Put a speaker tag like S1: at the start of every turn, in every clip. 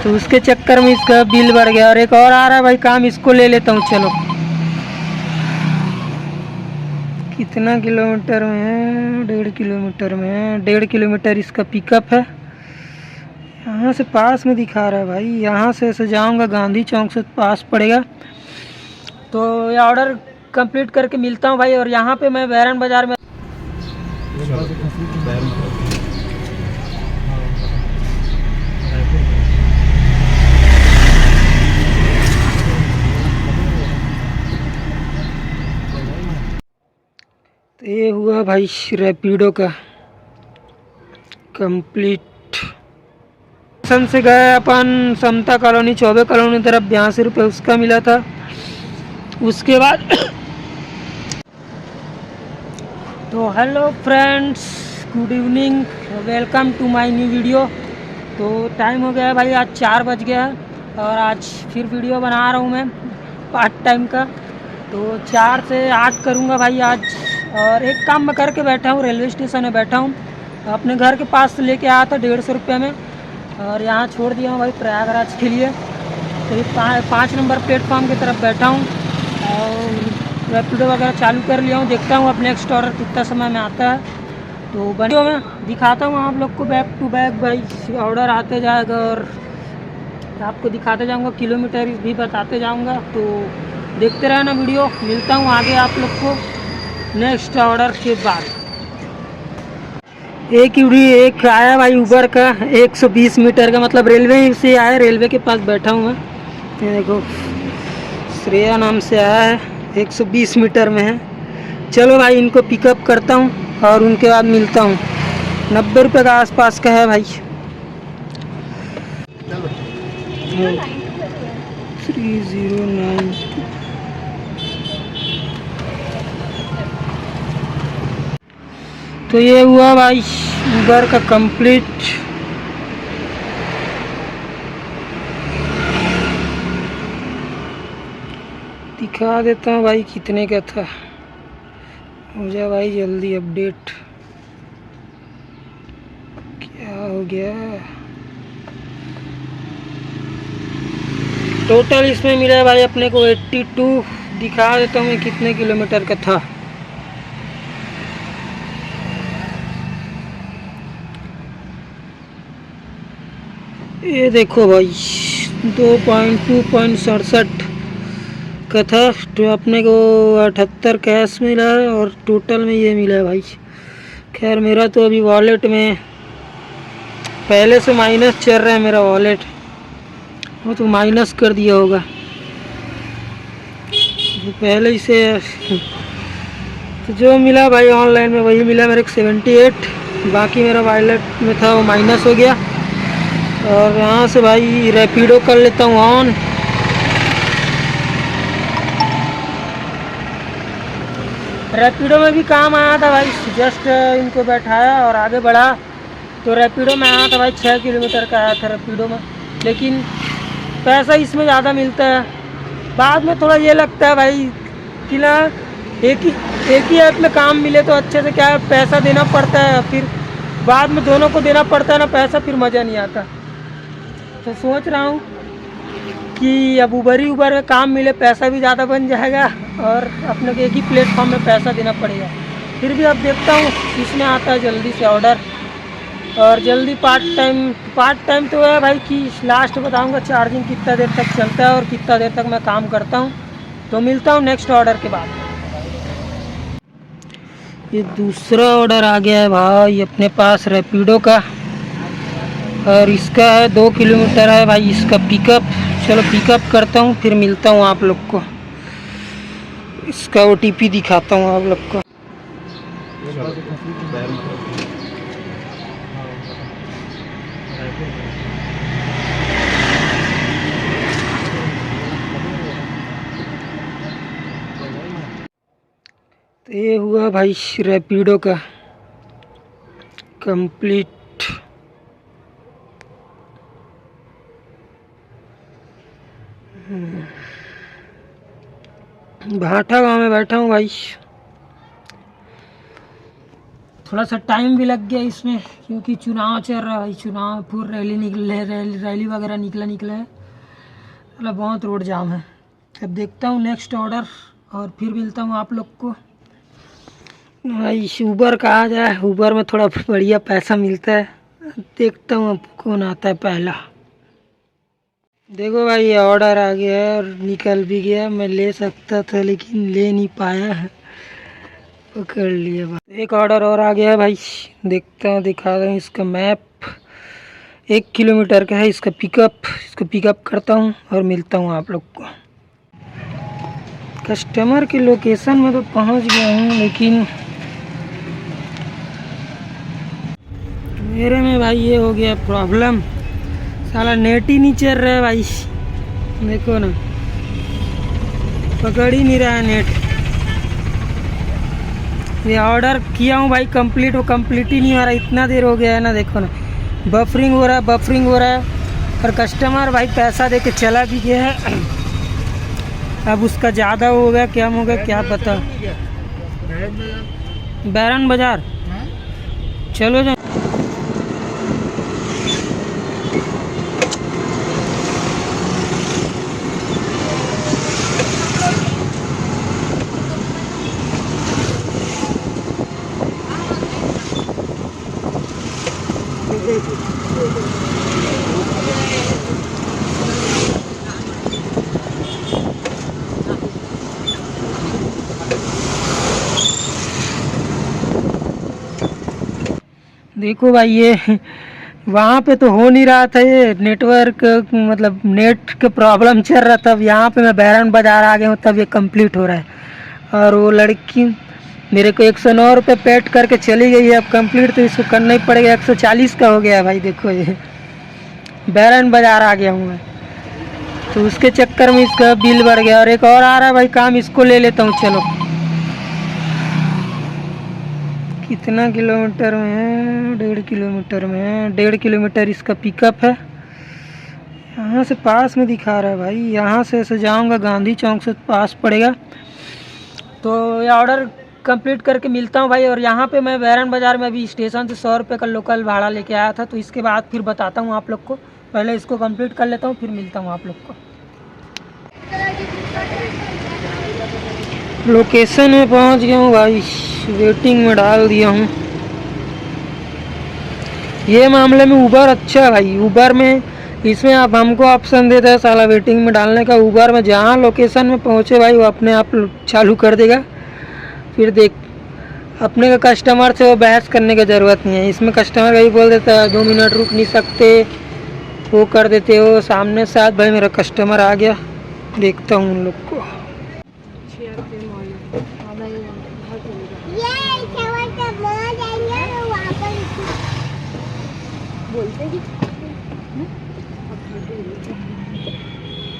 S1: तो उसके चक्कर में इसका बिल बढ़ गया। और एक और आ रहा है भाई काम, इसको ले लेता हूँ। चलो, कितना किलोमीटर में है? 1.5 किलोमीटर में है। 1.5 किलोमीटर इसका पिकअप है। यहाँ से पास में दिखा रहा है भाई। यहाँ से ऐसे जाऊँगा, गांधी चौक से पास पड़ेगा। तो ये ऑर्डर कंप्लीट करके मिलता हूँ भाई। और यहाँ पे मैं बैरन बाज़ार में तो ये हुआ भाई रैपिडो का कंप्लीट। स्टेशन से गए अपन समता कॉलोनी, चौबे कॉलोनी तरफ, 82 रुपये उसका मिला था। उसके बाद तो hello friends, good evening, welcome to my new video. तो टाइम हो गया है भाई, आज 4 बज गया है और आज फिर वीडियो बना रहा हूँ मैं पार्ट टाइम का। तो 4 से 8 करूँगा भाई आज। और एक काम मैं करके बैठा हूँ, रेलवे स्टेशन में बैठा हूँ। अपने घर के पास से लेके आया था 150 रुपये में, और यहाँ छोड़ दिया हूँ भाई प्रयागराज के लिए। तो 5 नंबर प्लेटफॉर्म की तरफ बैठा हूँ और रैपिडो वगैरह चालू कर लिया हूँ। देखता हूँ अब नेक्स्ट ऑर्डर कितना समय में आता है। तो वीडियो में दिखाता हूँ आप लोग को बैक टू बैक भाई ऑर्डर आते जाएगा और आपको दिखाते जाऊँगा, किलोमीटर भी बताते जाऊँगा। तो देखते रहना वीडियो। मिलता हूँ आगे आप लोग को नेक्स्ट ऑर्डर के बाद। एक आया भाई उबर का 120 मीटर का, मतलब रेलवे से आया। रेलवे के पास बैठा हूँ मैं। ये देखो, श्रेया नाम से आया है, 120 मीटर में है। चलो भाई, इनको पिकअप करता हूँ और उनके बाद मिलता हूँ। 90 रुपये का आसपास का है भाई। 3092। तो ये हुआ भाई उबर का कंप्लीट। दिखा देता हूँ भाई कितने का था। हो जा भाई जल्दी अपडेट। क्या हो गया? टोटल इसमें मिला है भाई अपने को 82। दिखा देता हूँ मैं कितने किलोमीटर का था। ये देखो भाई 2.67 का था। तो अपने को 78 कैश मिला है और टोटल में ये मिला है भाई। खैर मेरा तो अभी वॉलेट में पहले से माइनस चल रहा है मेरा वॉलेट, वो तो माइनस कर दिया होगा तो पहले ही से। तो जो मिला भाई ऑनलाइन में वही मिला मेरे को 78। बाकी मेरा वॉलेट में था वो माइनस हो गया। और यहाँ से भाई रैपिडो कर लेता हूँ ऑन। रैपिडो में भी काम आया था भाई, जस्ट इनको बैठाया और आगे बढ़ा। तो रैपिडो में आया था भाई 6 किलोमीटर का आया था रैपिडो में, लेकिन पैसा इसमें ज़्यादा मिलता है। बाद में थोड़ा ये लगता है भाई कि ना एक ही ऐप में काम मिले तो अच्छे से, क्या है पैसा देना पड़ता है, फिर बाद में दोनों को देना पड़ता है ना पैसा, फिर मज़ा नहीं आता। तो सोच रहा हूँ कि अब उबर में काम मिले, पैसा भी ज़्यादा बन जाएगा और अपने को एक ही प्लेटफॉर्म में पैसा देना पड़ेगा। फिर भी अब देखता हूँ इसमें आता है जल्दी से ऑर्डर और जल्दी पार्ट टाइम तो है भाई कि लास्ट बताऊँगा चार्जिंग कितना देर तक चलता है और कितना देर तक मैं काम करता हूँ। तो मिलता हूँ नेक्स्ट ऑर्डर के बाद। ये दूसरा ऑर्डर आ गया है भाई अपने पास रैपिडो का, और इसका है 2 किलोमीटर है भाई इसका पिकअप। चलो पिकअप करता हूँ फिर मिलता हूँ आप लोग को। इसका OTP दिखाता हूँ आप लोग को। तो ये हुआ भाई रैपिडो का कंप्लीट। भाटा गांव में बैठा हूँ भाई। थोड़ा सा टाइम भी लग गया इसमें, क्योंकि चुनाव चल रहा है, चुनाव पूरी रैली वगैरह निकला है, मतलब बहुत रोड जाम है। अब देखता हूँ नेक्स्ट ऑर्डर और फिर मिलता हूँ आप लोग को। भाई ऊबर कहा जाए, ऊबर में थोड़ा बढ़िया पैसा मिलता है। देखता हूँ अब कौन आता है पहला। देखो भाई ये ऑर्डर आ गया है और निकल भी गया। मैं ले सकता था लेकिन ले नहीं पाया है, पकड़ लिया भाई। एक ऑर्डर और आ गया है भाई, देखता हूँ, दिखा रहा हूँ इसका मैप। 1 किलोमीटर का है इसका पिकअप। इसको पिकअप करता हूँ और मिलता हूँ आप लोग को। कस्टमर की लोकेशन में तो पहुँच गया हूँ, लेकिन मेरे में भाई ये हो गया प्रॉब्लम, साला नेट ही नहीं चल रहा है भाई। देखो ना, पकड़ ही नहीं रहा है नेट। ये ऑर्डर किया हूँ भाई कंप्लीट, वो कंप्लीट ही नहीं हो रहा, इतना देर हो गया है ना। देखो ना, बफरिंग हो रहा है और कस्टमर भाई पैसा दे के चला भी गया है। अब उसका ज़्यादा हो गया, क्या हो गया क्या पता। बैरन बाजार चलो जाए। देखो भाई ये वहाँ पे तो हो नहीं रहा था, ये नेटवर्क मतलब नेट का प्रॉब्लम चल रहा था। अब यहाँ पे मैं बैरन बाजार आ गया हूँ, तब ये कंप्लीट हो रहा है। और वो लड़की मेरे को 109 रुपये पेड करके चली गई है। अब कंप्लीट तो इसको करना ही पड़ेगा। 140 का हो गया भाई। देखो ये बैरन बाजार आ गया हूँ मैं, तो उसके चक्कर में इसका बिल बढ़ गया। और एक और आ रहा है भाई काम, इसको ले लेता हूँ। चलो, कितना किलोमीटर में है? 1.5 किलोमीटर में है। 1.5 किलोमीटर इसका पिकअप है। यहाँ से पास में दिखा रहा है भाई, यहाँ से ऐसे जाऊँगा गांधी चौक से पास पड़ेगा। तो ये ऑर्डर कंप्लीट करके मिलता हूँ भाई। और यहाँ पे मैं बैरन बाज़ार में अभी स्टेशन से 100 रुपये का लोकल भाड़ा लेके आया था, तो इसके बाद फिर बताता हूँ आप लोग को। पहले इसको कंप्लीट कर लेता हूँ, फिर मिलता हूँ आप लोग को। लोकेशन में पहुँच गया हूँ भाई, वेटिंग में डाल दिया हूँ। ये मामले में ऊबर अच्छा है भाई। ऊबर में इसमें आप हमको ऑप्शन देता है साला वेटिंग में डालने का। ऊबर में जहाँ लोकेशन में पहुँचे भाई, वो अपने आप चालू कर देगा। फिर देख, अपने का कस्टमर से वो बहस करने की ज़रूरत नहीं है। इसमें कस्टमर का ही बोल देता है 2 मिनट रुक नहीं सकते, वो कर देते हो सामने साथ। भाई मेरा कस्टमर आ गया, देखता हूँ उन लोग को।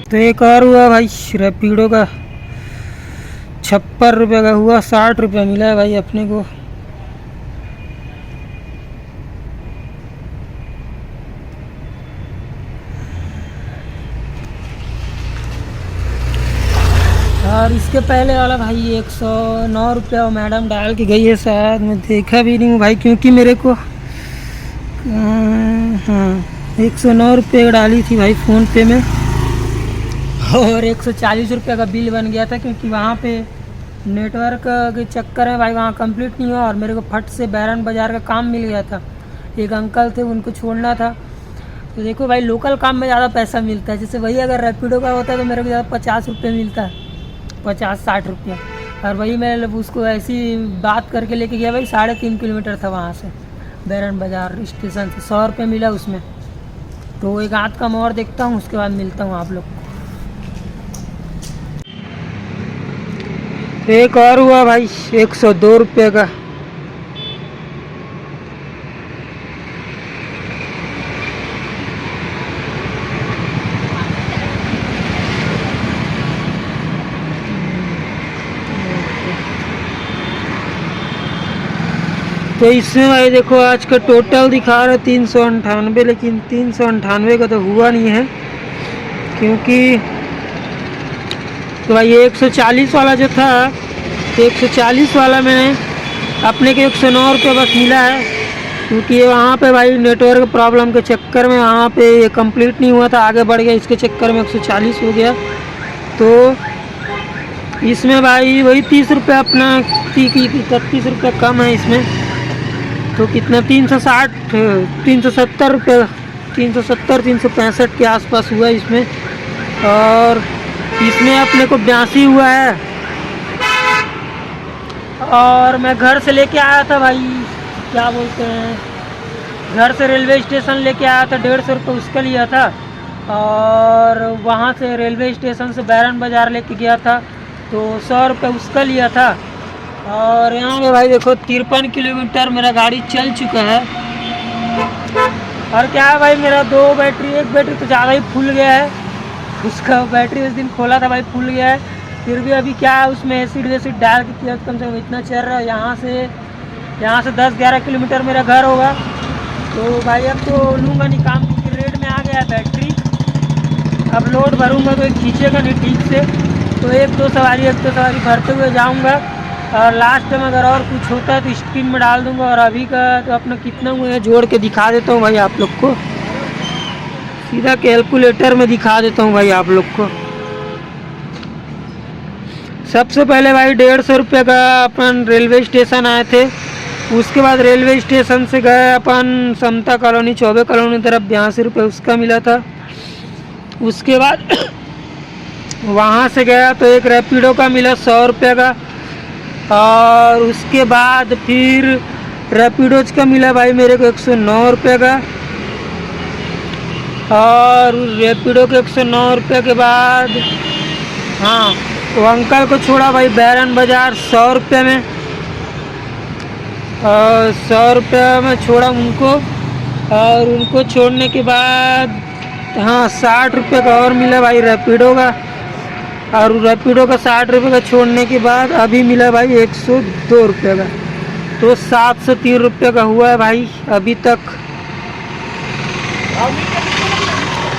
S1: तो एक और हुआ भाई रैपिडो का, 56 रुपये का हुआ, 60 रुपये मिला है भाई अपने को। और इसके पहले वाला भाई 109 रुपये और मैडम डाल के गई है शायद, मैं देखा भी नहीं हूँ भाई, क्योंकि मेरे को हाँ 109 रुपये डाली थी भाई फ़ोन पे में। और 140 रुपये का बिल बन गया था, क्योंकि वहाँ पे नेटवर्क के चक्कर में भाई वहाँ कंप्लीट नहीं हुआ। और मेरे को फट से बैरन बाज़ार का काम मिल गया था, एक अंकल थे उनको छोड़ना था। तो देखो भाई लोकल काम में ज़्यादा पैसा मिलता है। जैसे वही अगर रैपिडो का होता है तो मेरे को ज़्यादा 50 रुपये मिलता है, 50-60 रुपये। और वही मैं उसको ऐसी बात करके लेके गया भाई, 3.5 किलोमीटर था वहाँ से बैरन बाज़ार स्टेशन से, 100 रुपये मिला उसमें। तो एक आध का और देखता हूँ, उसके बाद मिलता हूँ आप लोग को। एक और हुआ भाई 102 रुपये का। तो इसमें भाई देखो आज का टोटल दिखा रहा है 398, लेकिन 398 का तो हुआ नहीं है, क्योंकि तो भाई 140 वाला जो था, 140 वाला मैंने अपने को 109 रुपये बस मिला है, क्योंकि वहाँ पे भाई नेटवर्क प्रॉब्लम के चक्कर में वहाँ पे ये कंप्लीट नहीं हुआ था, आगे बढ़ गया, इसके चक्कर में 140 हो गया। तो इसमें भाई वही 30 रुपये अपना 31 रुपये कम है इसमें, तो कितना 360 370 रुपये 365 के आसपास हुआ इसमें। और इसमें अपने को 82 हुआ है। और मैं घर से लेके आया था भाई, क्या बोलते हैं, घर से रेलवे स्टेशन लेके आया था, 150 रुपये उसका लिया था। और वहाँ से रेलवे स्टेशन से बैरन बाज़ार लेके गया था, तो 100 रुपये उसका लिया था। और यहाँ पे भाई देखो 53 किलोमीटर मेरा गाड़ी चल चुका है। और क्या है भाई, मेरा एक बैटरी तो ज़्यादा ही फुल गया है, उसका बैटरी उस दिन खोला था भाई, फुल गया है। फिर भी अभी क्या है, उसमें एसिड डाल के किया, कम से कम इतना चल रहा है। यहाँ से 10-11 किलोमीटर मेरा घर होगा। तो भाई अब तो लूँगा नहीं काम, क्योंकि रेट में आ गया है बैटरी। अब लोड भरूँगा तो खींचेगा नहीं ठीक से, तो एक दो सवारी भरते हुए जाऊँगा। और लास्ट में अगर और कुछ होता है तो स्क्रीन में डाल दूँगा। और अभी का तो अपना कितना हुआ है जोड़ के दिखा देता हूँ भाई आप लोग को, सीधा कैलकुलेटर में दिखा देता हूँ भाई आप लोग को। सबसे पहले भाई 150 रुपये का अपन रेलवे स्टेशन आए थे। उसके बाद रेलवे स्टेशन से गए अपन समता कॉलोनी, चौबे कॉलोनी तरफ, 82 रुपये उसका मिला था। उसके बाद वहाँ से गया तो एक रैपिडो का मिला 100 रुपये का। और उसके बाद फिर रैपिडोज का मिला भाई मेरे को 109 रुपये का। और रैपिडो के 109 रुपये के बाद हाँ, तो अंकल को छोड़ा भाई बैरन बाज़ार 100 रुपये में, और 100 रुपये में छोड़ा उनको। और उनको छोड़ने के बाद हाँ 60 रुपये का और मिला भाई रैपिडो का। और रैपिडो का 60 रुपये का छोड़ने के बाद अभी मिला भाई 102 रुपये का, तो 730 रुपये का हुआ है भाई अभी तक।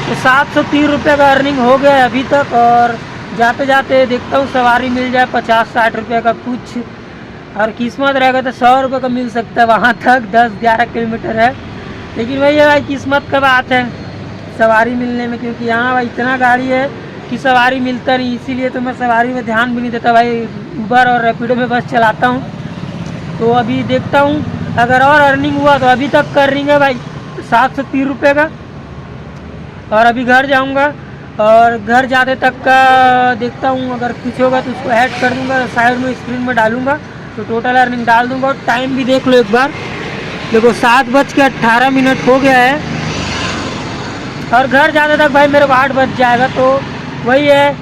S1: तो 730 रुपये का अर्निंग हो गया अभी तक। और जाते जाते देखता हूँ सवारी मिल जाए 50-60 रुपये का कुछ, और किस्मत रहेगा तो 100 रुपये का मिल सकता है वहाँ तक, 10-11 किलोमीटर है। लेकिन वही है भाई, किस्मत का बात है सवारी मिलने में, क्योंकि यहाँ भाई इतना गाड़ी है कि सवारी मिलता नहीं, इसीलिए तो मैं सवारी में ध्यान भी नहीं देता भाई, उबर और रैपिडो में बस चलाता हूँ। तो अभी देखता हूँ अगर और अर्निंग हुआ तो अभी तक का अर्निंग है भाई 730 रुपये का। और अभी घर जाऊँगा, और घर जाते तक का देखता हूँ, अगर कुछ होगा तो उसको ऐड कर दूँगा, साइड में स्क्रीन में डालूँगा, तो टोटल अर्निंग डाल दूँगा। और टाइम भी देख लो एक बार, देखो 7:18 हो गया है। और घर जाने तक भाई मेरे को 8 बज जाएगा, तो वही है,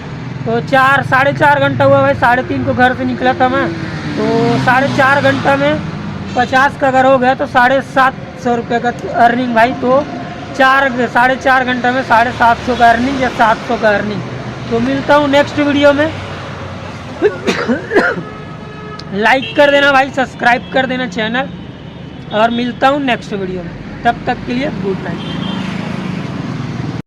S1: तो 4-4.5 घंटा हुआ भाई। 3:30 को घर से निकला था मैं, तो 4.5 घंटा में 50 का अगर हो गया तो 750 रुपये का अर्निंग भाई। तो 4-4.5 घंटा में 750 का अर्निंग या 700 का अर्निंग। तो मिलता हूँ नेक्स्ट वीडियो में। लाइक कर देना भाई, सब्सक्राइब कर देना चैनल, और मिलता हूँ नेक्स्ट वीडियो में। तब तक के लिए गुड नाइट।